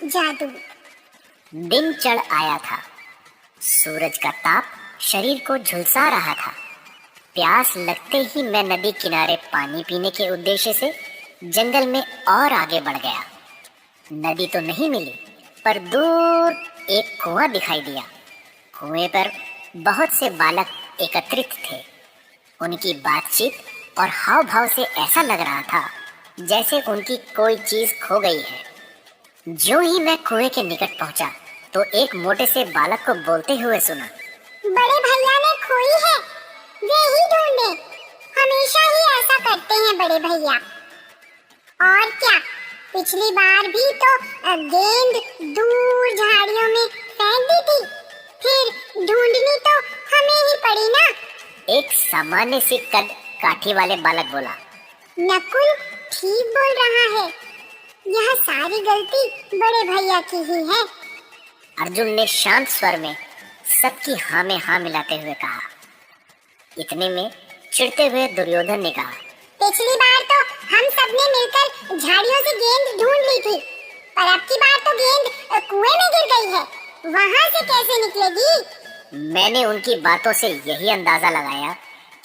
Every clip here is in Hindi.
जादू। दिन चढ़ आया था। सूरज का ताप शरीर को झुलसा रहा था। प्यास लगते ही मैं नदी किनारे पानी पीने के उद्देश्य से जंगल में और आगे बढ़ गया। नदी तो नहीं मिली, पर दूर एक कुआं दिखाई दिया। कुएं पर बहुत से बालक एकत्रित थे। उनकी बातचीत और हाव भाव से ऐसा लग रहा था जैसे उनकी कोई चीज खो गई है। ज्यों ही मैं कुएं के निकट पहुंचा तो एक मोटे से बालक को बोलते हुए सुना, बड़े भैया ने खोई है, वे ही ढूंढे। हमेशा ही ऐसा करते हैं बड़े भैया। और क्या, पिछली बार भी तो गेंद दूर झाड़ियों में फेंक दी थी, फिर ढूंढनी तो हमें ही पड़ी ना। एक सामान्य सी कद काठी वाले बालक बोला। नकुल ठीक बोल रहा है, यह सारी गलती बड़े भैया की ही है। अर्जुन ने शांत स्वर में सबकी हाँ में हाँ मिलाते हुए कहा। इतने में चिढ़ते हुए दुर्योधन ने कहा, पिछली बार तो हम सबने मिलकर झाड़ियों से गेंद ढूंढ ली थी, पर अब की बार तो गेंद कुएं में गिर गई है, वहां से कैसे निकलेगी? मैंने उनकी बातों से यही अंदाजा लगाया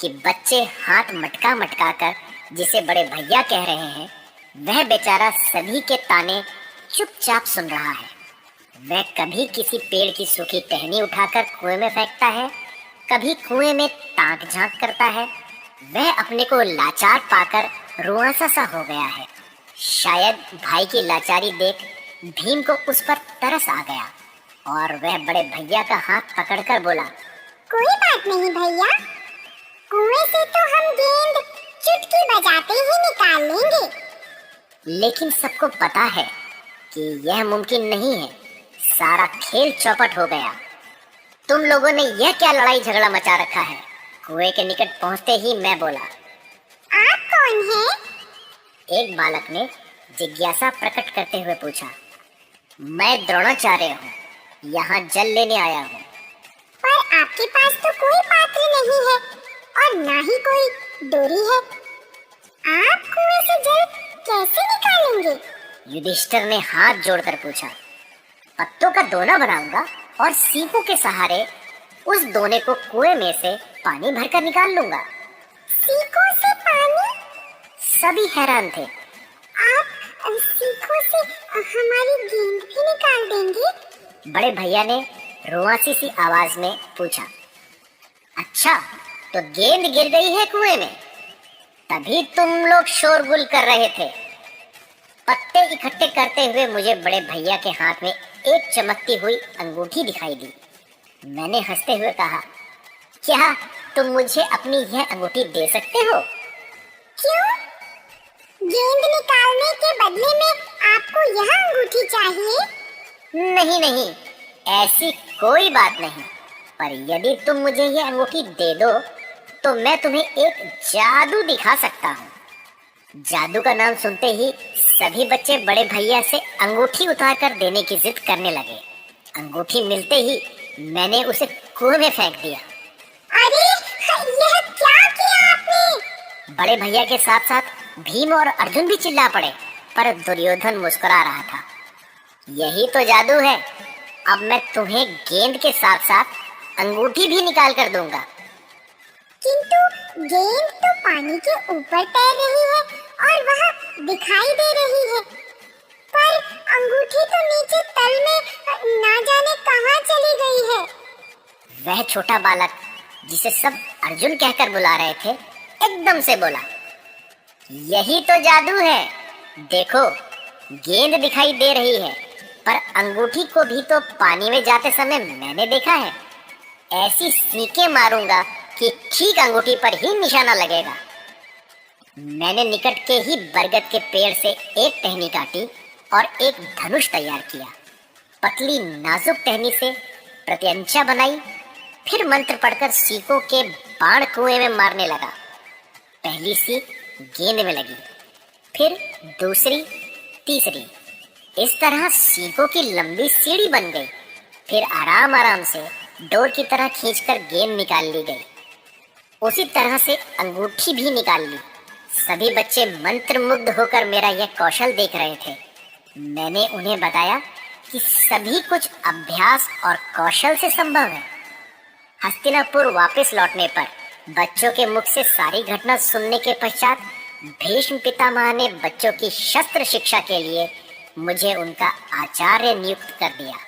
कि बच्चे हाथ मटका मटका कर जिसे बड़े भैया कह रहे हैं, वह बेचारा सभी के ताने चुपचाप सुन रहा है। वह कभी किसी पेड़ की सूखी टहनी उठाकर कुएं में फेंकता है, कभी कुएं में ताक झांक करता है। वह अपने को लाचार पाकर रुआंसा सा हो गया है। शायद भाई की लाचारी देख भीम को उस पर तरस आ गया और वह बड़े भैया का हाथ पकड़कर बोला, कोई बात नहीं भैया, कुएं से तो हम गेंद चुटकी बजाते ही निकाल लेंगे। लेकिन सबको पता है कि यह मुमकिन नहीं है। सारा खेल चौपट हो गया। तुम लोगों ने यह क्या लड़ाई झगड़ा मचा रखा है? कुएं के निकट पहुंचते ही मैं बोला। आप कौन हैं? एक बालक ने जिज्ञासा प्रकट करते हुए पूछा। मैं द्रोणाचार्य हूँ, यहाँ जल लेने आया हूँ। पर आपके पास तो कोई पात्र नहीं है और ना ही कोई डोरी है, आप कुएं से जल कैसे निकालेंगे? युधिष्ठिर ने हाथ जोड़कर पूछा। पत्तों का दोना बनाऊंगा और सीपों के सहारे उस दोने को कुएं में से पानी भरकर निकाल लूंगा। सीखों से पानी? सभी हैरान थे। आप सीखों से हमारी गेंद भी निकाल देंगे? बड़े भैया ने रुआंसी सी आवाज में पूछा। अच्छा, तो गेंद गिर गई है कुएं में, तभी तुम लोग शोरगुल कर रहे थे। पत्ते इकट्ठे करते हुए मुझे बड़े भैया के हाथ में एक चमकती हुई अंगूठी दिखाई दी। मैंने हंसते हुए कहा, क्या तुम मुझे अपनी यह अंगूठी दे सकते हो? क्यों? गेंद निकालने के बदले में आपको यह अंगूठी चाहिए? नहीं नहीं, ऐसी कोई बात नहीं, पर यदि तुम मुझे यह अंगूठी दे दो तो मैं तुम्हें एक जादू दिखा सकता हूँ। जादू का नाम सुनते ही सभी बच्चे बड़े भैया से अंगूठी उतार कर देने की जिद करने लगे। अंगूठी मिलते ही मैंने उसे कुएं में फेंक दिया। अरे, यह क्या किया आपने? बड़े भैया के साथ साथ भीम और अर्जुन भी चिल्ला पड़े, पर दुर्योधन मुस्कुरा रहा था। यही तो जादू है, अब मैं तुम्हें गेंद के साथ साथ अंगूठी भी निकाल कर दूंगा। किंतु गेंद तो पानी के ऊपर तैर रही है और वह दिखाई दे रही है, पर अंगूठी तो नीचे तल में ना जाने कहां चली गई है। वह छोटा बालक जिसे सब अर्जुन कहकर बुला रहे थे, एकदम से बोला, यही तो जादू है। देखो, गेंद दिखाई दे रही है, पर अंगूठी को भी तो पानी में जाते समय मैंने देखा है। ऐसी सीके मारूंगा कि ठीक अंगूठी पर ही निशाना लगेगा। मैंने निकट के ही बरगद के पेड़ से एक टहनी काटी और एक धनुष तैयार किया। पतली नाजुक टहनी से प्रत्यंचा बनाई, फिर मंत्र पढ़कर सीकों के बाण कुएं में मारने लगा। पहली सीख गेंद में लगी, फिर दूसरी, तीसरी। इस तरह सीकों की लंबी सीढ़ी बन गई। फिर आराम आराम से डोर की तरह खींचकर गेंद निकाल ली गई। उसी तरह से अंगूठी भी निकाल ली। सभी बच्चे मंत्रमुग्ध होकर मेरा यह कौशल देख रहे थे। मैंने उन्हें बताया कि सभी कुछ अभ्यास और कौशल से संभव है। हस्तिनापुर वापस लौटने पर बच्चों के मुख से सारी घटना सुनने के पश्चात भीष्म पितामह ने बच्चों की शस्त्र शिक्षा के लिए मुझे उनका आचार्य नियुक्त कर दिया।